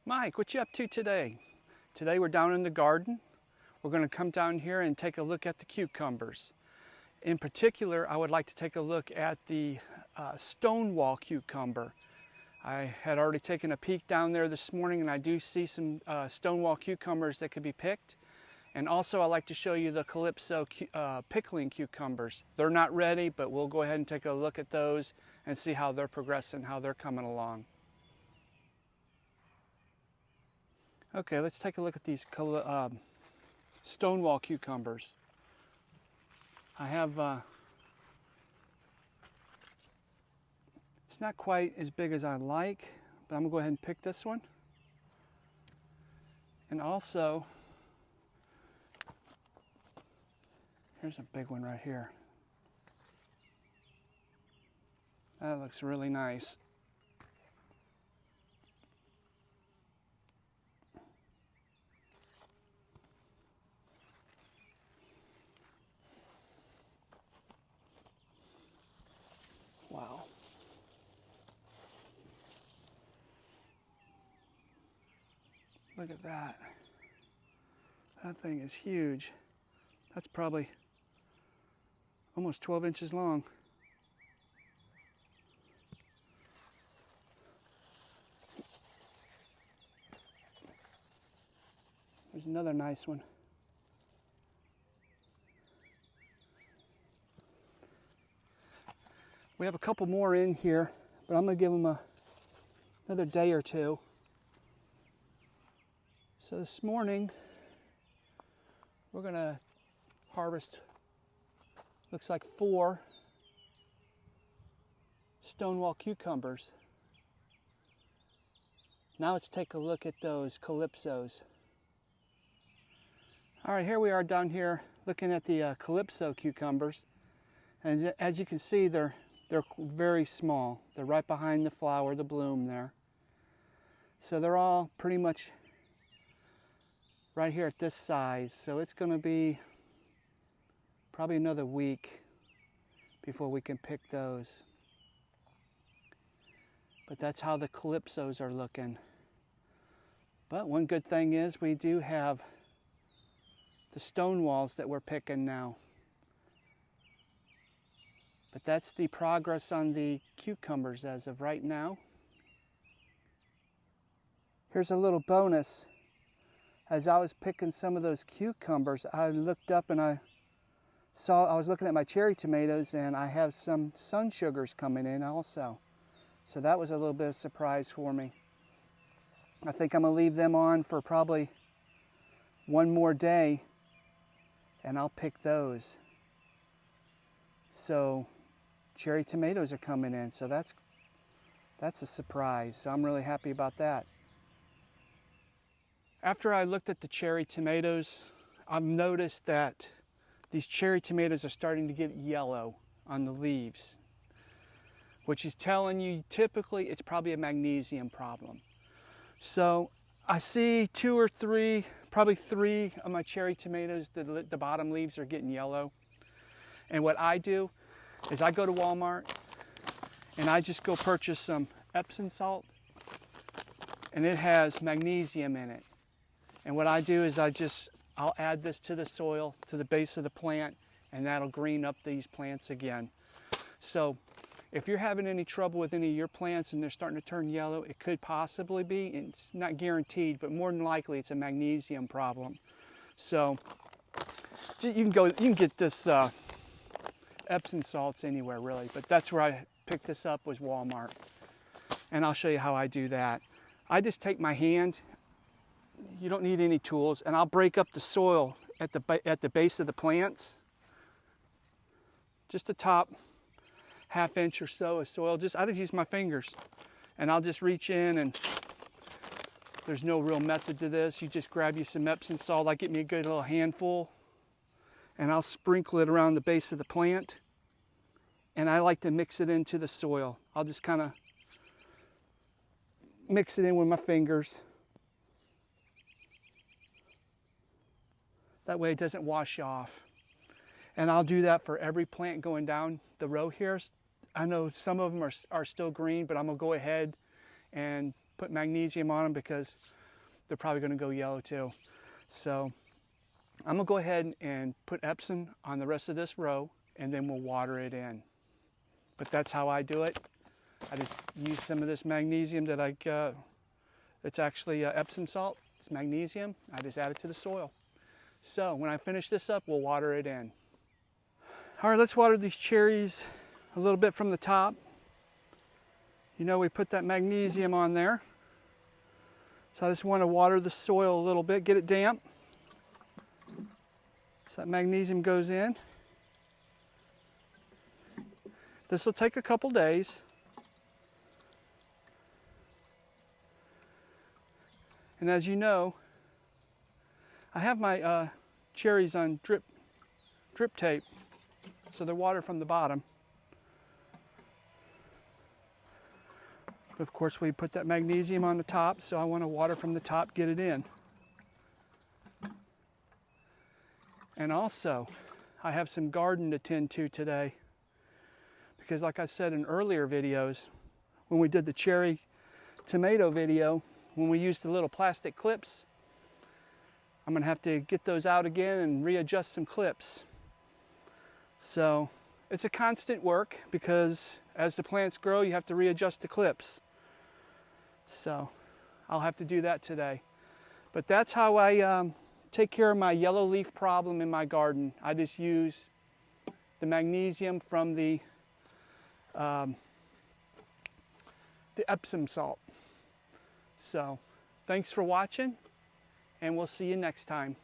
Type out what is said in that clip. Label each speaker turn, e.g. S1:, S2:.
S1: Mike, what you up to today? Today we're down in the garden. We're going to come down here and take a look at the cucumbers. In particular, I would like to take a look at the Stonewall cucumber. I had already taken a peek down there this morning and I do see some Stonewall cucumbers that could be picked. And also I'd like to show you the Calypso pickling cucumbers. They're not ready, but we'll go ahead and take a look at those and see how they're progressing, how they're coming along. Okay, let's take a look at these Stonewall cucumbers. I have, it's not quite as big as I like, but I'm gonna go ahead and pick this one. And also, here's a big one right here. That looks really nice. Wow. Look at that. That thing is huge. That's probably almost 12 inches long. There's another nice one. We have a couple more in here, but I'm going to give them another day or two. So this morning, we're going to harvest, looks like 4 Stonewall cucumbers. Now let's take a look at those Calypsos. All right, here we are down here looking at the Calypso cucumbers. And as you can see, they're very small. They're right behind the flower, the bloom there. So they're all pretty much right here at this size. So it's going to be probably another week before we can pick those. But that's how the Calypsos are looking. But one good thing is we do have the Stonewalls that we're picking now. But that's the progress on the cucumbers as of right now. Here's a little bonus. As I was picking some of those cucumbers, I looked up and I was looking at my cherry tomatoes and I have some sun sugars coming in also. So that was a little bit of a surprise for me. I think I'm gonna leave them on for probably one more day and I'll pick those. So cherry tomatoes are coming in, so that's a surprise. So I'm really happy about that. After I looked at the cherry tomatoes, I've noticed that these cherry tomatoes are starting to get yellow on the leaves, which is telling you typically it's probably a magnesium problem. So I see 2 or 3, probably 3 of my cherry tomatoes, the bottom leaves are getting yellow. And what I do is I go to Walmart and I just go purchase some Epsom salt, and it has magnesium in it. And what I do is I'll add this to the soil, to the base of the plant, and that'll green up these plants again. So if you're having any trouble with any of your plants and they're starting to turn yellow, it could possibly be, and it's not guaranteed, but more than likely it's a magnesium problem. So you can get this Epsom salts anywhere really, but that's where I picked this up, was Walmart. And I'll show you how I do that. I just take my hand, you don't need any tools, and I'll break up the soil at the base of the plants. Just the top ½ inch or so of soil. I just use my fingers, and I'll just reach in, and there's no real method to this. You just grab you some Epsom salt. I get me a good little handful, and I'll sprinkle it around the base of the plant, and I like to mix it into the soil. I'll just kind of mix it in with my fingers. That way it doesn't wash off. And I'll do that for every plant going down the row here. I know some of them are still green, but I'm gonna go ahead and put magnesium on them because they're probably going to go yellow too. So I'm going to go ahead and put Epsom on the rest of this row, and then we'll water it in. But that's how I do it. I just use some of this magnesium that I got. It's actually Epsom salt. It's magnesium. I just add it to the soil. So when I finish this up, we'll water it in. All right, let's water these cherries a little bit from the top. You know, we put that magnesium on there. So I just want to water the soil a little bit, get it damp. So that magnesium goes in. This will take a couple days. And as you know, I have my cherries on drip tape, so they're watered from the bottom. But of course, we put that magnesium on the top, so I want to water from the top, get it in. And also, I have some garden to tend to today, because like I said in earlier videos, when we did the cherry tomato video, when we used the little plastic clips, I'm going to have to get those out again and readjust some clips. So it's a constant work, because as the plants grow, you have to readjust the clips. So I'll have to do that today. But that's how I take care of my yellow leaf problem in my garden. I just use the magnesium from the Epsom salt. So thanks for watching, and we'll see you next time.